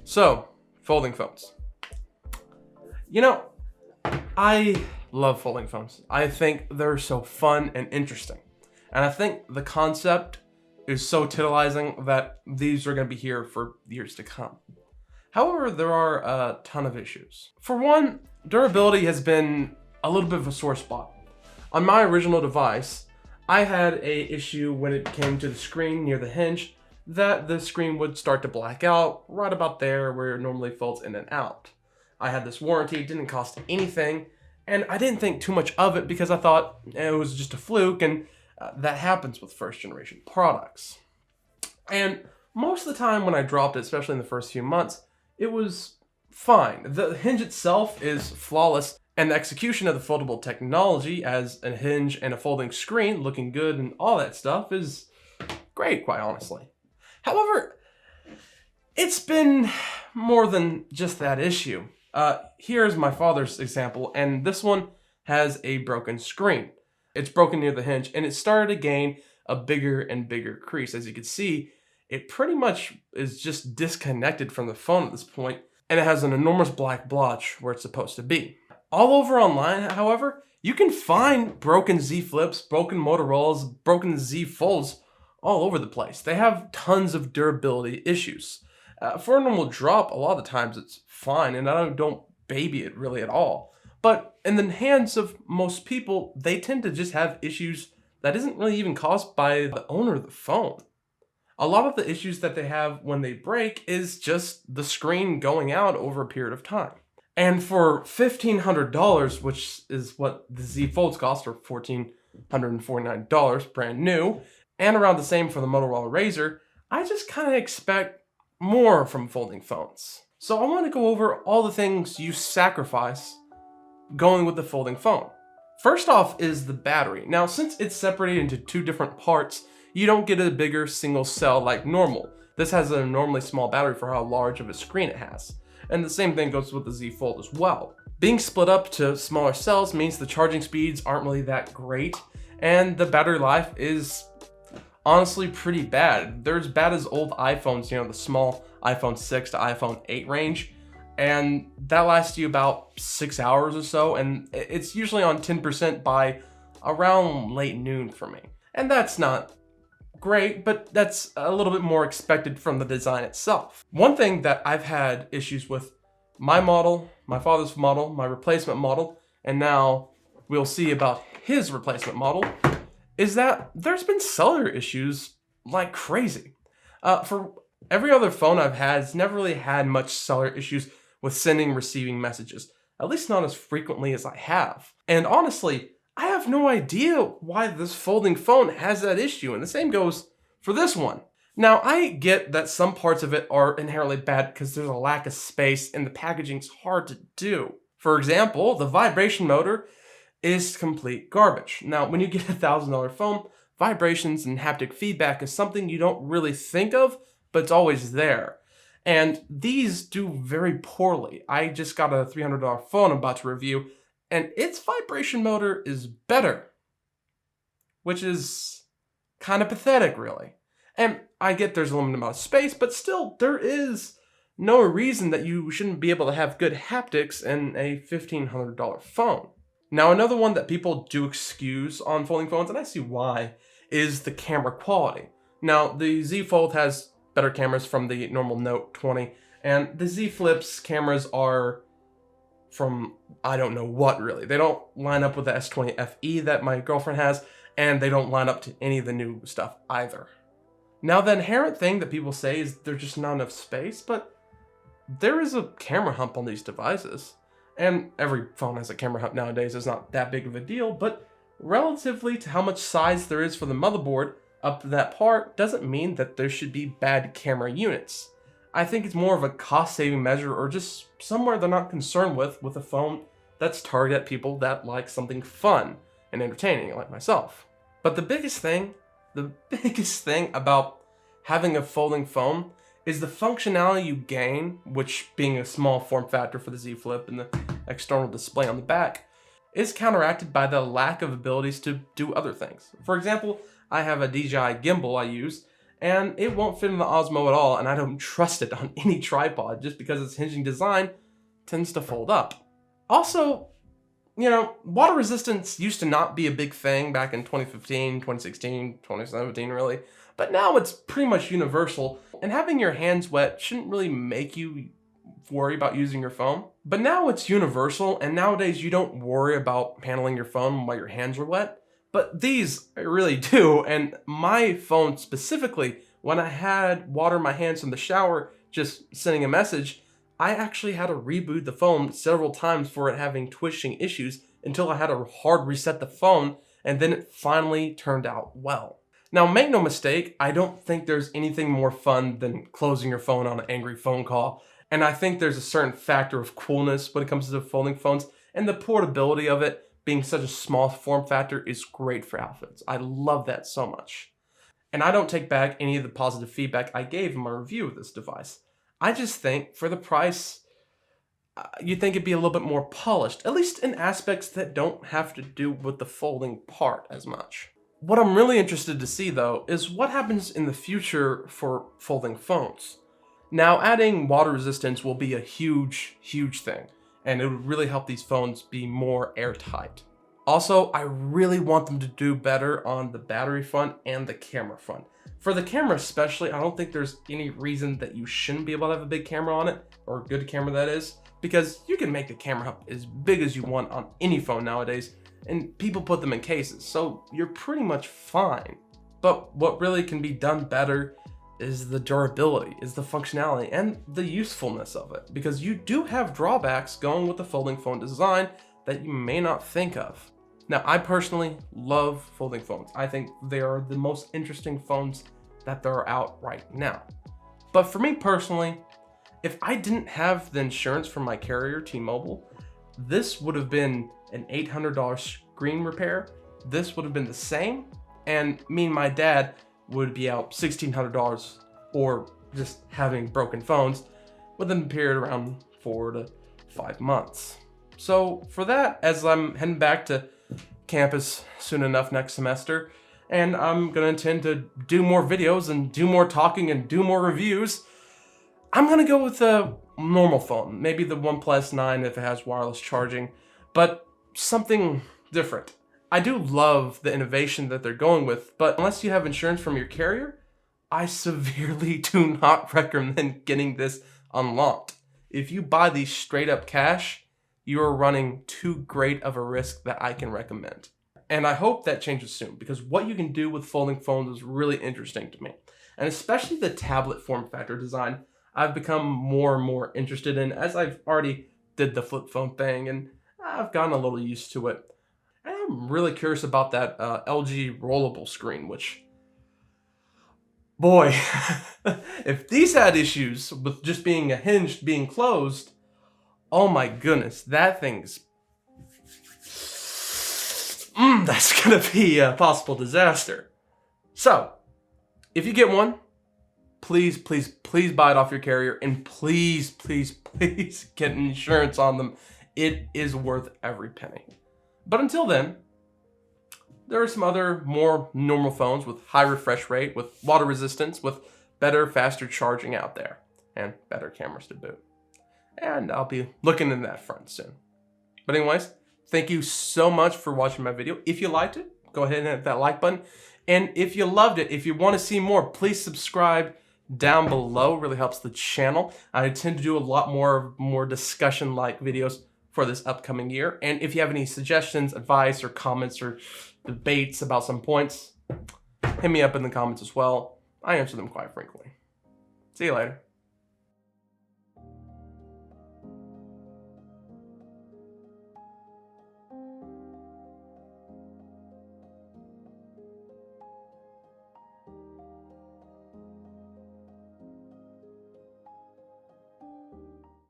So, folding phones. You know, I love folding phones. I think they're so fun and interesting. And I think the concept is so tantalizing that these are going to be here for years to come. However, there are a ton of issues. For one, durability has been a little bit of a sore spot. On my original device, I had a issue when it came to the screen near the hinge that the screen would start to black out right about there where it normally folds in and out. I had this warranty, it didn't cost anything, and I didn't think too much of it because I thought it was just a fluke, and that happens with first generation products. And most of the time when I dropped it, especially in the first few months, it was fine. The hinge itself is flawless, and the execution of the foldable technology as a hinge and a folding screen looking good and all that stuff is great, quite honestly. However, it's been more than just that issue. Here's my father's example, and this one has a broken screen. It's broken near the hinge, and it started to gain a bigger and bigger crease. As you can see, it pretty much is just disconnected from the phone at this point, and it has an enormous black blotch where it's supposed to be. All over online, however, you can find broken Z Flips, broken Motorola's, broken Z Folds all over the place. They have tons of durability issues. For a normal drop, a lot of the times it's fine, and I don't baby it really at all. But in the hands of most people, they tend to just have issues that isn't really even caused by the owner of the phone. A lot of the issues that they have when they break is just the screen going out over a period of time. And for $1,500, which is what the Z Folds cost, or $1,449 brand new, and around the same for the Motorola Razr, I just kind of expect more from folding phones. So I want to go over all the things you sacrifice going with the folding phone. First off is the battery. Now, since it's separated into two different parts, you don't get a bigger single cell like normal. This has an enormously small battery for how large of a screen it has. And the same thing goes with the Z Fold as well. Being split up to smaller cells means the charging speeds aren't really that great, and the battery life is honestly pretty bad. They're as bad as old iPhones, the small iPhone 6 to iPhone 8 range, and that lasts you about 6 hours or so, and it's usually on 10% by around late noon for me. And that's not great, but that's a little bit more expected from the design itself. One thing that I've had issues with my model, my father's model, my replacement model, and now we'll see about his replacement model, is that there's been cellular issues like crazy. For every other phone I've had, it's never really had much cellular issues with sending and receiving messages, at least not as frequently as I have. And honestly, I have no idea why this folding phone has that issue, and the same goes for this one. Now, I get that some parts of it are inherently bad because there's a lack of space and the packaging's hard to do. For example, the vibration motor is complete garbage. Now, when you get a $1,000 phone, vibrations and haptic feedback is something you don't really think of, but it's always there. And these do very poorly. I just got a $300 phone I'm about to review, and its vibration motor is better, which is kind of pathetic, really. And I get there's a limited amount of space, but still, there is no reason that you shouldn't be able to have good haptics in a $1,500 phone. Now, another one that people do excuse on folding phones, and I see why, is the camera quality. Now, the Z Fold has better cameras from the normal Note 20, and the Z Flip's cameras are from I don't know what, really. They don't line up with the S20 FE that my girlfriend has, and they don't line up to any of the new stuff either. Now, the inherent thing that people say is there's just not enough space, but there is a camera hump on these devices. And every phone has a camera hump nowadays. It's not that big of a deal, but relatively to how much size there is for the motherboard up to that part doesn't mean that there should be bad camera units. I think it's more of a cost-saving measure, or just somewhere they're not concerned with a phone that's targeted at people that like something fun and entertaining, like myself. But the biggest thing about having a folding phone is the functionality you gain, which being a small form factor for the Z Flip and the external display on the back, is counteracted by the lack of abilities to do other things. For example, I have a DJI gimbal I use, and it won't fit in the Osmo at all, and I don't trust it on any tripod just because its hinging design tends to fold up. Also, you know, water resistance used to not be a big thing back in 2015, 2016, 2017 really, but now it's pretty much universal, and having your hands wet shouldn't really make you worry about using your phone. But now it's universal, and nowadays you don't worry about handling your phone while your hands are wet. But these I really do, and my phone specifically, when I had water in my hands in the shower just sending a message, I actually had to reboot the phone several times for it having twitching issues until I had to hard reset the phone, and then it finally turned out well. Now, make no mistake, I don't think there's anything more fun than closing your phone on an angry phone call, and I think there's a certain factor of coolness when it comes to folding phones, and the portability of it being such a small form factor is great for outfits. I love that so much. And I don't take back any of the positive feedback I gave in my review of this device. I just think for the price, you'd think it'd be a little bit more polished, at least in aspects that don't have to do with the folding part as much. What I'm really interested to see though is what happens in the future for folding phones. Now, adding water resistance will be a huge thing, and it would really help these phones be more airtight. Also, I really want them to do better on the battery front and the camera front. For the camera especially, I don't think there's any reason that you shouldn't be able to have a big camera on it, or a good camera that is, because you can make the camera up as big as you want on any phone nowadays, and people put them in cases, so you're pretty much fine. But what really can be done better is the durability, is the functionality, and the usefulness of it, because you do have drawbacks going with the folding phone design that you may not think of. Now, I personally love folding phones. I think they are the most interesting phones that there are out right now. But for me personally, if I didn't have the insurance from my carrier, T-Mobile, this would have been an $800 screen repair. This would have been the same, and me and my dad would be out $1,600 or just having broken phones within a period around 4 to 5 months. So for that, as I'm heading back to campus soon enough next semester, and I'm gonna intend to do more videos and do more talking and do more reviews, I'm gonna go with a normal phone, maybe the OnePlus 9 if it has wireless charging, but something different. I do love the innovation that they're going with, but unless you have insurance from your carrier, I severely do not recommend getting this unlocked. If you buy these straight up cash, you are running too great of a risk that I can recommend. And I hope that changes soon, because what you can do with folding phones is really interesting to me. And especially the tablet form factor design, I've become more and more interested in, as I've already did the flip phone thing, and I've gotten a little used to it. And I'm really curious about that LG rollable screen, which, boy, if these had issues with just being a hinge being closed, oh my goodness, that thing's, that's gonna be a possible disaster. So, if you get one, please buy it off your carrier, and please get insurance on them. It is worth every penny. But until then, there are some other more normal phones with high refresh rate, with water resistance, with better, faster charging out there, and better cameras to boot. And I'll be looking in that front soon. But anyways, thank you so much for watching my video. If you liked it, go ahead and hit that like button. And if you loved it, if you want to see more, please subscribe down below. It really helps the channel. I intend to do a lot more discussion-like videos for this upcoming year. And if you have any suggestions, advice, or comments, or debates about some points, hit me up in the comments as well. I answer them quite frequently. See you later.